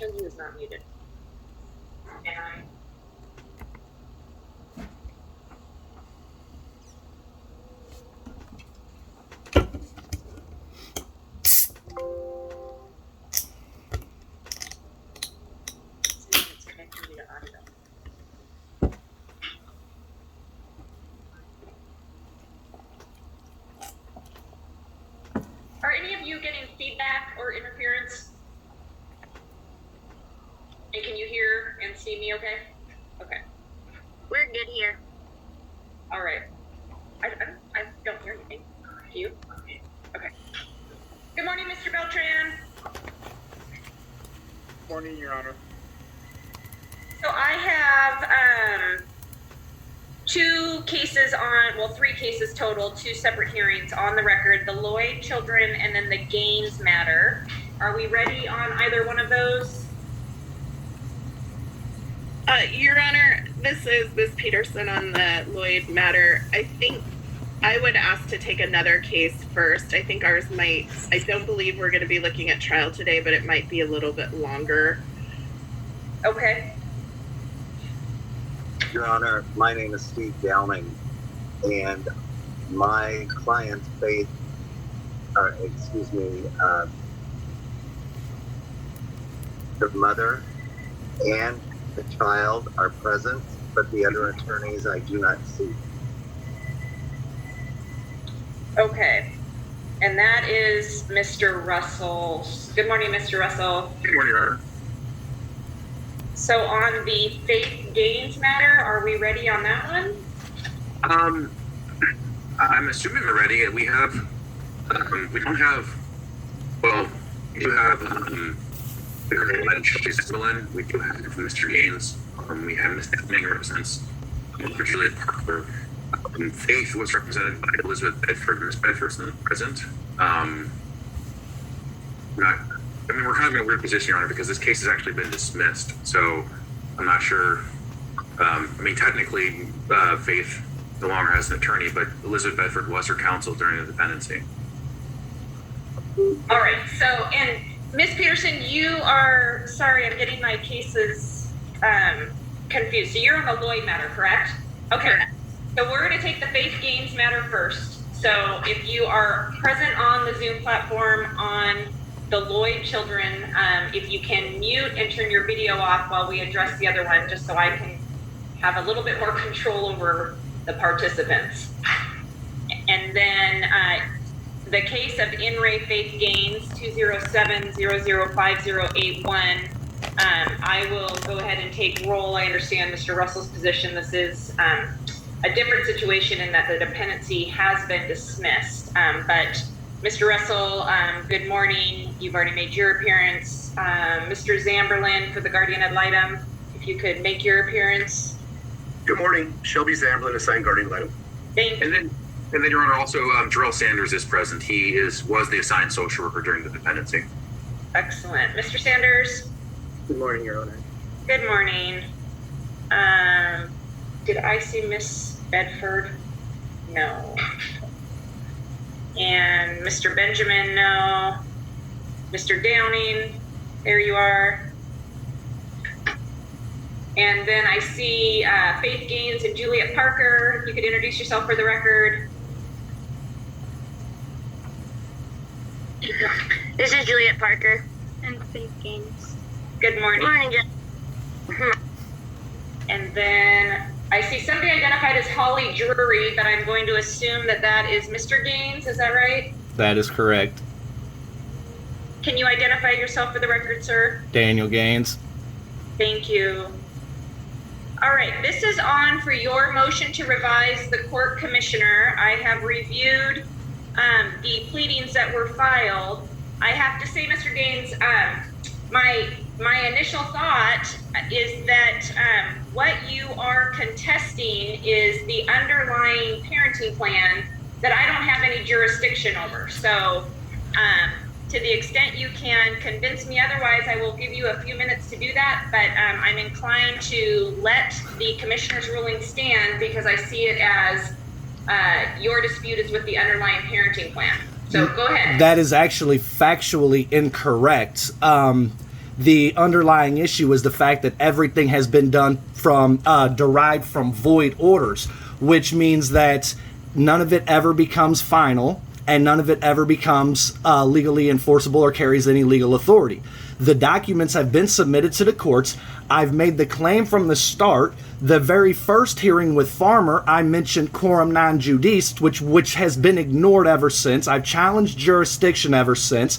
sure he was not muted. And I... Are any of you getting feedback or interference? And can you hear and see me okay? Okay. We're good here. All right. I don't hear anything. Do you? Okay. Good morning, Mr. Beltran. Morning, Your Honor. So I have three cases total, 2 separate hearings on the record, the Lloyd children and then the Gaines matter. Are we ready on either one of those? Your Honor, this is Ms. Peterson on the Lloyd matter. I think I would ask to take another case first. I think ours I don't believe we're going to be looking at trial today, but it might be a little bit longer. Okay. Your Honor, my name is Steve Downing, and my client's the mother and the child are present, but the other attorneys I do not see. Okay. And that is Mr. Russell. Good morning, Mr. Russell. Good morning, Your Honor. So on the Faith Gaines matter, are we ready on that one? I'm assuming we're ready. We have, we do have Shelby Zimmerlin. We do have Mr. Gaines. We have Ms. Manning represents Juliet Parker. Faith was represented by Elizabeth Bedford. Ms. Bedford's not present. We're kind of in a weird position, Your Honor, because this case has actually been dismissed. So I'm not sure. Technically, Faith no longer has an attorney, but Elizabeth Bedford was her counsel during the dependency. All right. So, and Ms. Peterson, you are, sorry, I'm getting my cases confused. So you're on the Lloyd matter, correct? Okay. So we're going to take the Faith Gaines matter first. So if you are present on the Zoom platform on the Lloyd children, if you can mute and turn your video off while we address the other one, just so I can have a little bit more control over the participants. And then the case of In Re Faith Gaines 207-005081, I will go ahead and take roll. I understand Mr. Russell's position. This is a different situation in that the dependency has been dismissed, but Mr. Russell, good morning. You've already made your appearance. Mr. Zamberlin for the guardian ad litem, if you could make your appearance. Good morning. Shelby Zamberlin, assigned guardian ad litem. Thank you. And then, Your Honor, also Jarrell Sanders is present. He was the assigned social worker during the dependency. Excellent. Mr. Sanders? Good morning, Your Honor. Good morning. Did I see Miss Bedford? No. And Mr. Benjamin, no. Mr. Downing, there you are. And then I see Faith Gaines and Juliet Parker. If you could introduce yourself for the record. This is Juliet Parker. And Faith Gaines. Good morning. Good morning, Jen. And then I see somebody identified as Holly Drury, but I'm going to assume that that is Mr. Gaines. Is that right? That is correct. Can you identify yourself for the record, sir? Daniel Gaines. Thank you. All right, this is on for your motion to revise the court commissioner. I have reviewed the pleadings that were filed. I have to say, Mr. Gaines, my initial thought is that what you are contesting is the underlying parenting plan that I don't have any jurisdiction over. So to the extent you can convince me otherwise, I will give you a few minutes to do that, but I'm inclined to let the commissioner's ruling stand because I see it as your dispute is with the underlying parenting plan. So go ahead. That is actually factually incorrect. The underlying issue is the fact that everything has been done from derived from void orders, which means that none of it ever becomes final and none of it ever becomes legally enforceable or carries any legal authority. The documents have been submitted to the courts. I've made the claim from the start. The very first hearing with Farmer, I mentioned quorum non judice, which has been ignored ever since. I've challenged jurisdiction ever since.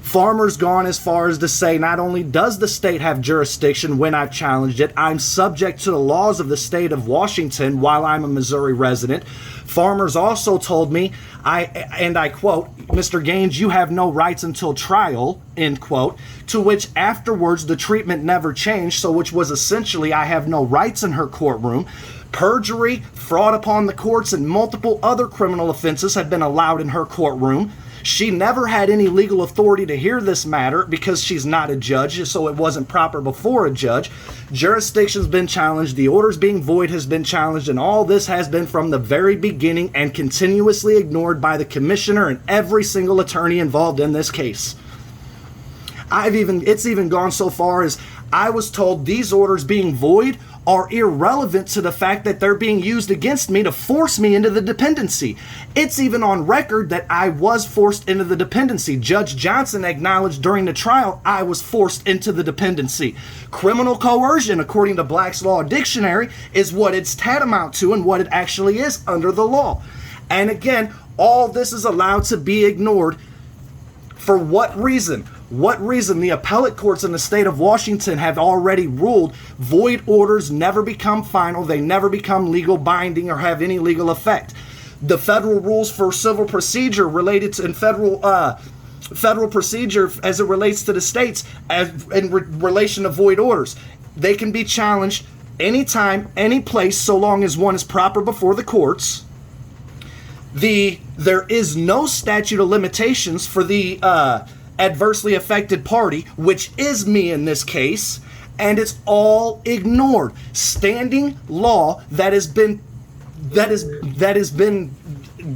Farmer's gone as far as to say not only does the state have jurisdiction when I've challenged it, I'm subject to the laws of the state of Washington while I'm a Missouri resident. Farmer's also told me, I quote, Mr. Gaines, you have no rights until trial, end quote, to which afterwards the treatment never changed, so which was essentially I have no rights in her courtroom. Perjury, fraud upon the courts, and multiple other criminal offenses have been allowed in her courtroom. She never had any legal authority to hear this matter because she's not a judge, so it wasn't proper before a judge. Jurisdiction's been challenged, the orders being void has been challenged, and all this has been from the very beginning and continuously ignored by the commissioner and every single attorney involved in this case. It's even gone so far as I was told these orders being void are irrelevant to the fact that they're being used against me to force me into the dependency. It's even on record that I was forced into the dependency. Judge Johnson acknowledged during the trial I was forced into the dependency. Criminal coercion, according to Black's Law Dictionary, is what it's tantamount to and what it actually is under the law. And again, all this is allowed to be ignored. For what reason? What reason? The appellate courts in the state of Washington have already ruled void orders never become final, they never become legal binding or have any legal effect. The federal rules for civil procedure related to federal procedure as it relates to the states in relation to void orders, they can be challenged anytime, any place, so long as one is proper before the courts. There is no statute of limitations for the adversely affected party, which is me in this case, and it's all ignored. Standing law that has been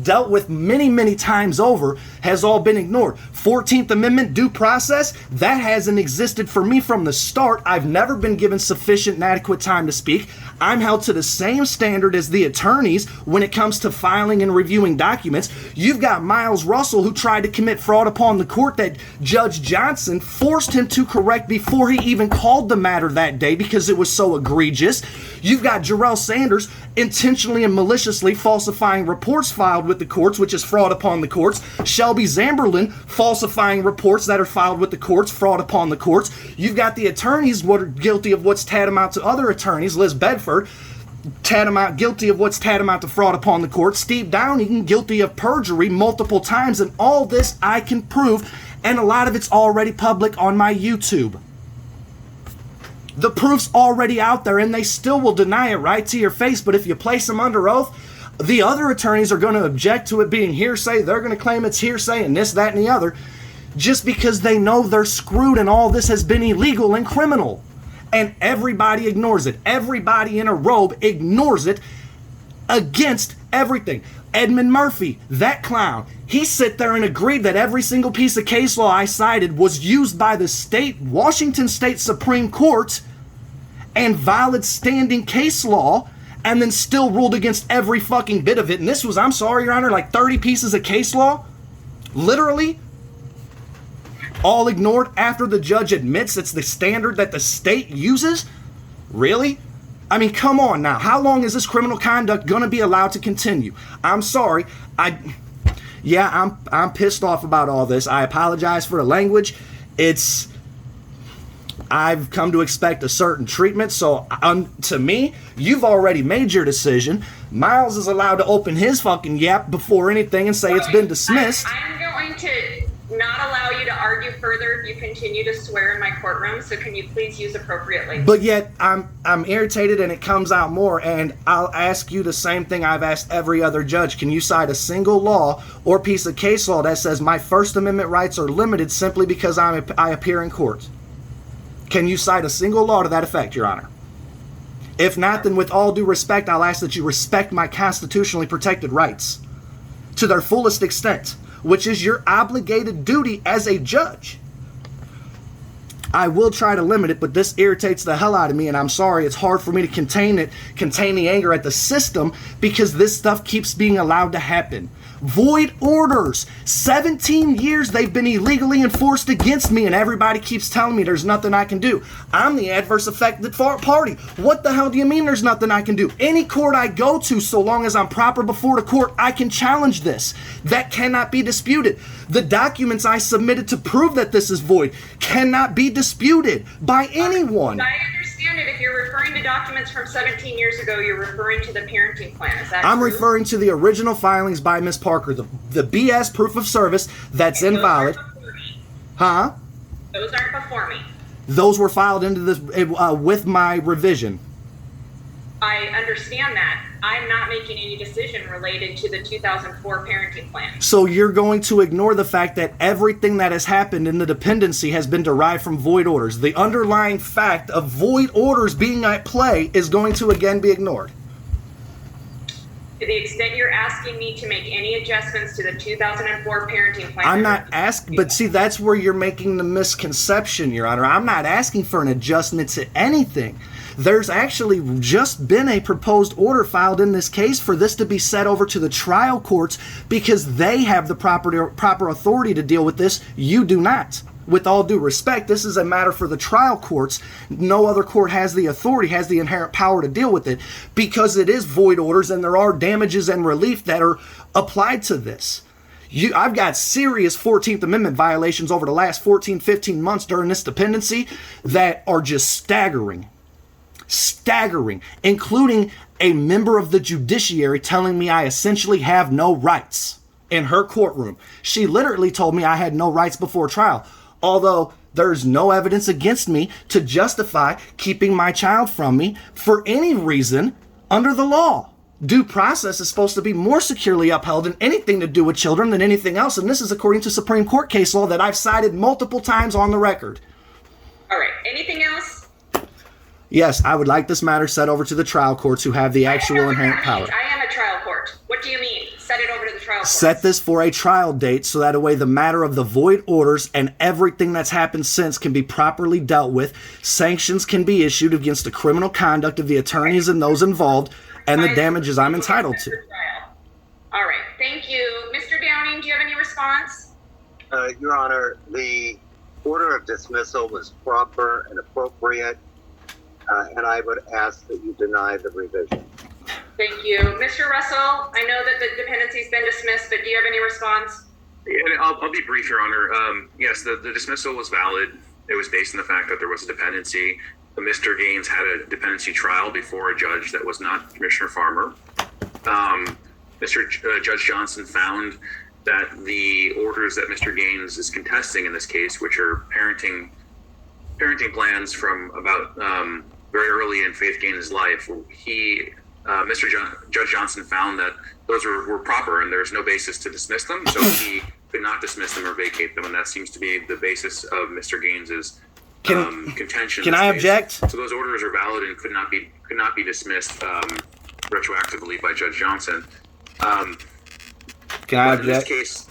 dealt with many times over has all been ignored. 14th Amendment due process, that hasn't existed for me from the start. I've never been given sufficient and adequate time to speak. I'm held to the same standard as the attorneys when it comes to filing and reviewing documents. You've got Miles Russell, who tried to commit fraud upon the court that Judge Johnson forced him to correct before he even called the matter that day because it was so egregious. You've got Jarrell Sanders intentionally and maliciously falsifying reports filed with the courts, which is fraud upon the courts. Shelby Zamberlin falsifying reports that are filed with the courts, fraud upon the courts. You've got the attorneys what are guilty of what's tantamount to other attorneys. Liz Bedford, guilty of what's tantamount to fraud upon the court. Steve Downing, guilty of perjury multiple times, and all this I can prove, and a lot of it's already public on my YouTube. The proof's already out there, and they still will deny it right to your face, but if you place them under oath, the other attorneys are going to object to it being hearsay. They're going to claim it's hearsay and this, that, and the other, just because they know they're screwed and all this has been illegal and criminal. And everybody ignores it. Everybody in a robe ignores it against everything. Edmund Murphy, that clown, he sat there and agreed that every single piece of case law I cited was used by the Washington State Supreme Court and valid standing case law, and then still ruled against every fucking bit of it. And this was, I'm sorry, Your Honor, like 30 pieces of case law, literally, all ignored after the judge admits it's the standard that the state uses? Really? I mean, come on now. How long is this criminal conduct going to be allowed to continue? I'm sorry. I'm pissed off about all this. I apologize for the language. I've come to expect a certain treatment. So to me, you've already made your decision. Miles is allowed to open his fucking yap before anything and say it's been dismissed. I'm going to not allow you to argue further if you continue to swear in my courtroom, so can you please use appropriate language? But yet, I'm irritated and it comes out more, and I'll ask you the same thing I've asked every other judge. Can you cite a single law or piece of case law that says my First Amendment rights are limited simply because I appear in court? Can you cite a single law to that effect, Your Honor? If not, then with all due respect, I'll ask that you respect my constitutionally protected rights to their fullest extent, which is your obligated duty as a judge. I will try to limit it, but this irritates the hell out of me, and I'm sorry, it's hard for me to contain the anger at the system, because this stuff keeps being allowed to happen. Void orders. 17 years they've been illegally enforced against me, and everybody keeps telling me there's nothing I can do. I'm the adverse affected party. What the hell do you mean there's nothing I can do? Any court I go to, so long as I'm proper before the court, I can challenge this. That cannot be disputed. The documents I submitted to prove that this is void cannot be disputed by anyone. I understand it. If you're referring to documents from 17 years ago, you're referring to the parenting plan. Is that I'm true? referring to the original filings by Ms. Parker, the BS proof of service that's And invalid. Those aren't before me. Huh? Those aren't before me. Those were filed into this with my revision. I understand that. I'm not making any decision related to the 2004 parenting plan. So you're going to ignore the fact that everything that has happened in the dependency has been derived from void orders. The underlying fact of void orders being at play is going to again be ignored. To the extent you're asking me to make any adjustments to the 2004 parenting plan. I'm not asking, but see, that's where you're making the misconception, Your Honor. I'm not asking for an adjustment to anything. There's actually just been a proposed order filed in this case for this to be set over to the trial courts, because they have the proper authority to deal with this. You do not. With all due respect, this is a matter for the trial courts. No other court has the authority, has the inherent power to deal with it, because it is void orders and there are damages and relief that are applied to this. I've got serious 14th Amendment violations over the last 14, 15 months during this dependency that are just staggering. Staggering, including a member of the judiciary telling me I essentially have no rights in her courtroom. She literally told me I had no rights before trial, although there's no evidence against me to justify keeping my child from me for any reason under the law. Due process is supposed to be more securely upheld in anything to do with children than anything else, and this is according to Supreme Court case law that I've cited multiple times on the record. All right. Anything else? Yes, I would like this matter set over to the trial courts who have the actual inherent power. I am a trial court. What do you mean? Set it over to the trial court. Set this for a trial date so that way the matter of the void orders and everything that's happened since can be properly dealt with. Sanctions can be issued against the criminal conduct of the attorneys and those involved, and the damages I'm entitled to. All right. Thank you. Mr. Downing, do you have any response? Your Honor, the order of dismissal was proper and appropriate, and I would ask that you deny the revision. Thank you. Mr. Russell, I know that the dependency's been dismissed, but do you have any response? Yeah, I'll be brief, Your Honor. Yes, the dismissal was valid. It was based on the fact that there was a dependency. Mr. Gaines had a dependency trial before a judge that was not Commissioner Farmer. Judge Johnson found that the orders that Mr. Gaines is contesting in this case, which are parenting plans from about very early in Faith Gaines' life, Judge Johnson found that those were proper and there's no basis to dismiss them, so he could not dismiss them or vacate them, and that seems to be the basis of Mr. Gaines's contention. Can I object? So those orders are valid and could not be dismissed retroactively by Judge Johnson. Can I object? In this object? case,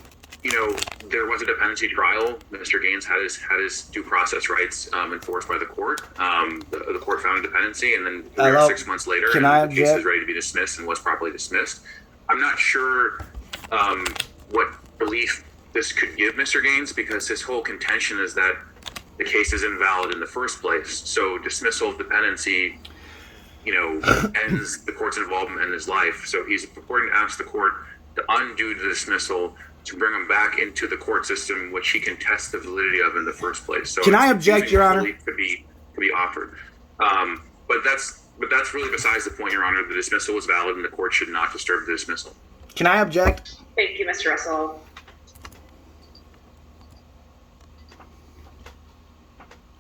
there was a dependency trial. Mr. Gaines had his due process rights enforced by the court. The court found a dependency, and then 6 months later, the case was ready to be dismissed and was properly dismissed. I'm not sure what relief this could give Mr. Gaines, because his whole contention is that the case is invalid in the first place. So dismissal of dependency, ends the court's involvement in his life. So he's purporting to ask the court to undo the dismissal to bring him back into the court system, which he contests the validity of in the first place. So can I object, Your Honor? Could be offered, but that's really besides the point, Your Honor. The dismissal was valid, and the court should not disturb the dismissal. Can I object? Thank you, Mr. Russell.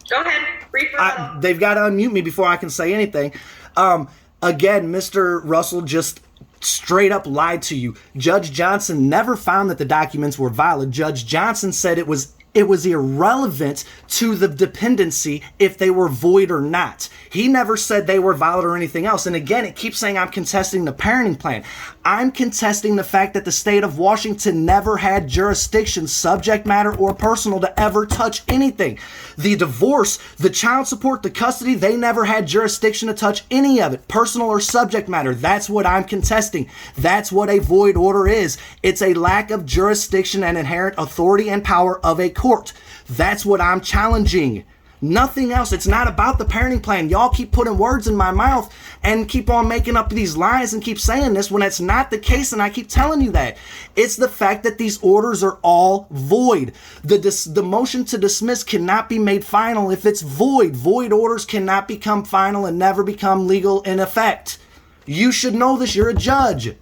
Go ahead. Brief rebuttal. They've got to unmute me before I can say anything. Again, Mr. Russell just straight up lied to you. Judge Johnson never found that the documents were valid. Judge Johnson said it was it was irrelevant to the dependency if they were void or not. He never said they were valid or anything else. And again, it keeps saying I'm contesting the parenting plan. I'm contesting the fact that the state of Washington never had jurisdiction, subject matter or personal, to ever touch anything. The divorce, the child support, the custody, they never had jurisdiction to touch any of it, personal or subject matter. That's what I'm contesting. That's what a void order is. It's a lack of jurisdiction and inherent authority and power of a court. That's what I'm challenging. Nothing else. It's not about the parenting plan. Y'all keep putting words in my mouth and keep on making up these lies and keep saying this when that's not the case, and I keep telling you that. It's the fact that these orders are all void. The motion to dismiss cannot be made final if it's void. Void orders cannot become final and never become legal in effect. You should know this. You're a judge.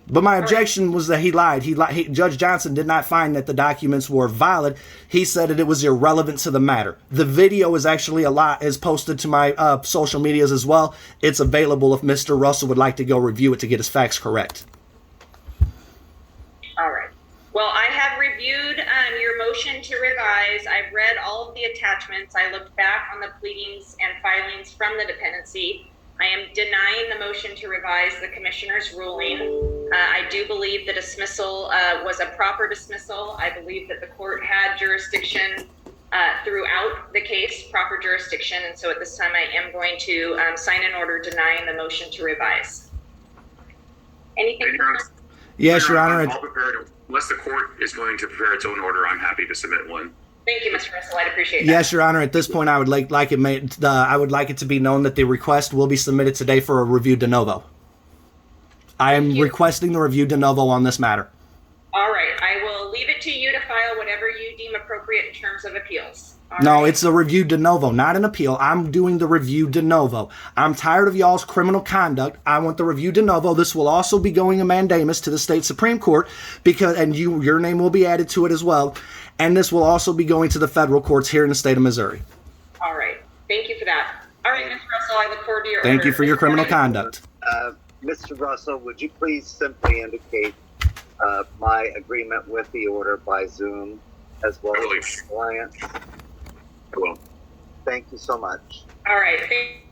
But my objection was that he lied. Judge Johnson did not find that the documents were valid. He said that it was irrelevant to the matter. The video is actually is posted to my social medias as well. It's available if Mr. Russell would like to go review it to get his facts correct. All right. Well, I have reviewed your motion to revise. I've read all of the attachments. I looked back on the pleadings and filings from the dependency. I am denying the motion to revise the commissioner's ruling. I do believe the dismissal was a proper dismissal. I believe that the court had jurisdiction throughout the case, proper jurisdiction. And so at this time, I am going to sign an order denying the motion to revise. Anything? Yes, Your Honor. I'll prepare to, unless the court is going to prepare its own order, I'm happy to submit one. Thank you, Mr. Russell. I'd appreciate that. Yes, Your Honor. At this point, I would like it to be known that the request will be submitted today for a review de novo. I am requesting the review de novo on this matter. All right. I will leave it to you to file whatever you deem appropriate in terms of appeals. No, it's a review de novo, not an appeal. I'm doing the review de novo. I'm tired of y'all's criminal conduct. I want the review de novo. This will also be going a mandamus to the state Supreme Court your name will be added to it as well. And this will also be going to the federal courts here in the state of Missouri. All right. Thank you for that. All right, Mr. Russell, I look forward to your Thank order. you for your criminal conduct. Mr. Russell, would you please simply indicate my agreement with the order by Zoom as well as compliance? I will. Thank you so much. All right.